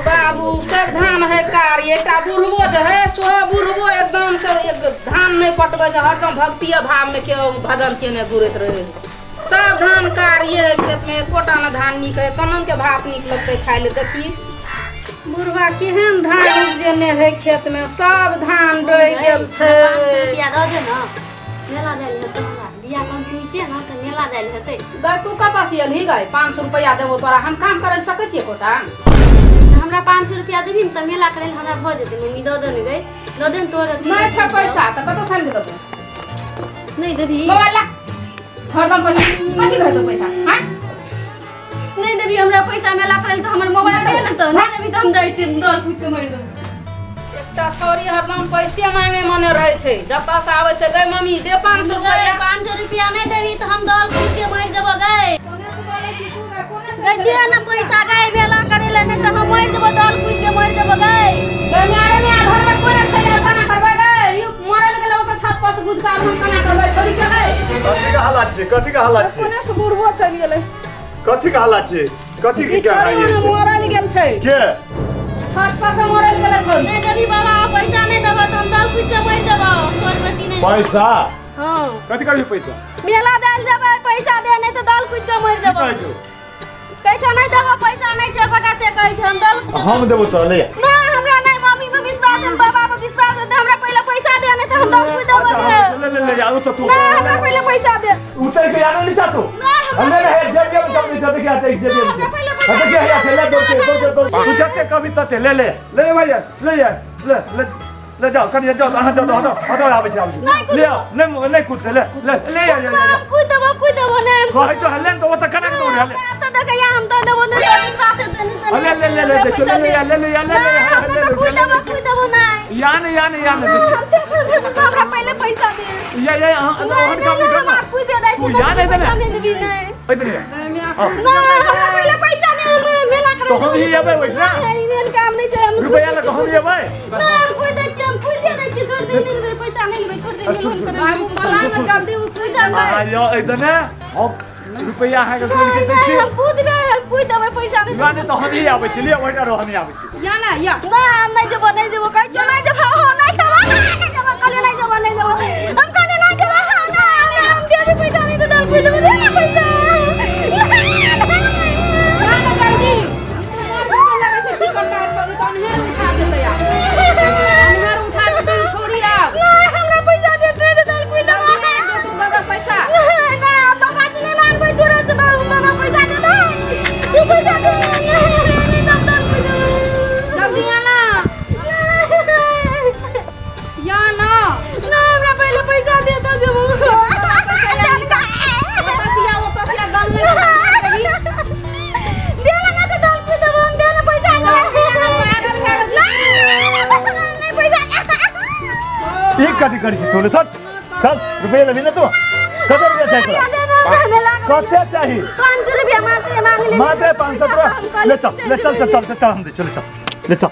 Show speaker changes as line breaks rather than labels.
बाबू सब धान है कार्य एक बुढ़बो जो है सो बुढ़बो एकदम से एक धान नहीं पटबे हरदम भक्ति भाव में के भजन केने घुरत रहे सब धान कार्य है खेत में एकोटा न धान निक है कनन के भात निक लगते खाए ले देखी बुढ़वा केहन धान उपजेने है खेत में सब धान डोइ गेल छै
रुपया द दे न मेला जाइल हेतै हमरा बिया कोन छीचे न त मेला जाइल हेतै
ग तू कता से अलही गई 500 रुपया देबो तोरा हम काम करे सकै छी कोटा
हमरा 500 रुपया देबी न त मेला करे हमरा भ जेतै मम्मी द दे गई द दे तोरा
नहीं छै पैसा त कत से देबो
नहीं देबी
मोबाइल ला हरदम पैसा कथि भेटो पैसा हां
नहीं देबी हमरा पैसा मेला करे त हमर मोबाइल दे न त नहीं देबी त हम दै छी दल कुछ के मार दे
एकटा छोरी हरदम पैसे मांगे मने रहे छै जता से आवे छै गई मम्मी दे 500 रुपया
500 रुपया नहीं देबी त हम दल कुछ के मार देबो गई
कोने से बोले छी तू कोने
गई दे न पैसा गई मेला करे ले नहीं त हम मार देबो दल कुछ के मार देबो गई
गई में घर में कोने से खाना करबे गई यू मरल गेलो त छत पर से गुद का हम खाना करबे छोरी के गई
कथि का हालत छै
कोने से बुढ़बो चल गेलै
कथि का हालत छै कथि के क्या है ये
मरल गेल छै
के
छत पर से मरल गेल छै
नहीं देबी बाबा पैसा नहीं देबो त हम दल कुछ के मार देबो तोर बेटी नहीं
पैसा
हां
कथि करबी पैसा
मेला दाल देबे पैसा दे नहीं त दल कुछ के मार देबो कहै छ नहीं देबो पैसा नहीं छै गोटा से कहै छ हम दल कुछ
हम देबो तोरा ले
ना हमरा नहीं मम्मी पे विश्वास है बाबा पे विश्वास है हमरा पहले पैसा दे नहीं त हम दल कुछ देबो
ले जाओ तो तू
ना हमरा पहले पैसा दे
उतर के आना नहीं तू हमने है जब कब नहीं जब क्या आते जब अब क्या है चले दो तू जब कभी तते ले भैया ले जाओ कर जाओ हटो आवे छै ले आओ नहीं कूद ले
कुछ देबो ना
कहै छ हल्ले तो त कना दौड़ हल्ले
त देखैया हम त देबो नहीं विश्वास है
ले चले ले
कुछ देबो ना
यान
हमरा पहले पैसा दे
ये ओहन काम नहीं करना
कुछ दे दे
तू यान है ना
नहीं देबी नहीं
इतने
ना हमरा पहले पैसा दे मेला करे
तो हम ही आबे वैसा
इवन काम नहीं छै हम
रुपया ला हम ही आबे
ना कोई दे हम पैसा नहीं छै छोड़ दे पैसा नहीं लेबै छोड़ दे
बाबू बोला ना जल्दी उठ जा
आयो इतने हम रुपया है के कोन के दै छी
हम पूछ देबै पैसा नहीं
यानी तो हम ही आबे छी ले ओटा रो हम ही आबे छी
या ना
हम नहीं देबो कहै छ नहीं देबो हो नहीं देबो कल नहीं देबो हम कल नहीं देबो ना हम देबी पैसा नहीं तो दल पैसा दे पैसा
एक कथि करी छी तोले सट चल रुपया लेबी ना तू कते रुपया चाहिए कते चाहिए
500 रुपया मात्र मांग ले
मात्र 500 रुपया ले चल हम दे चल ले चल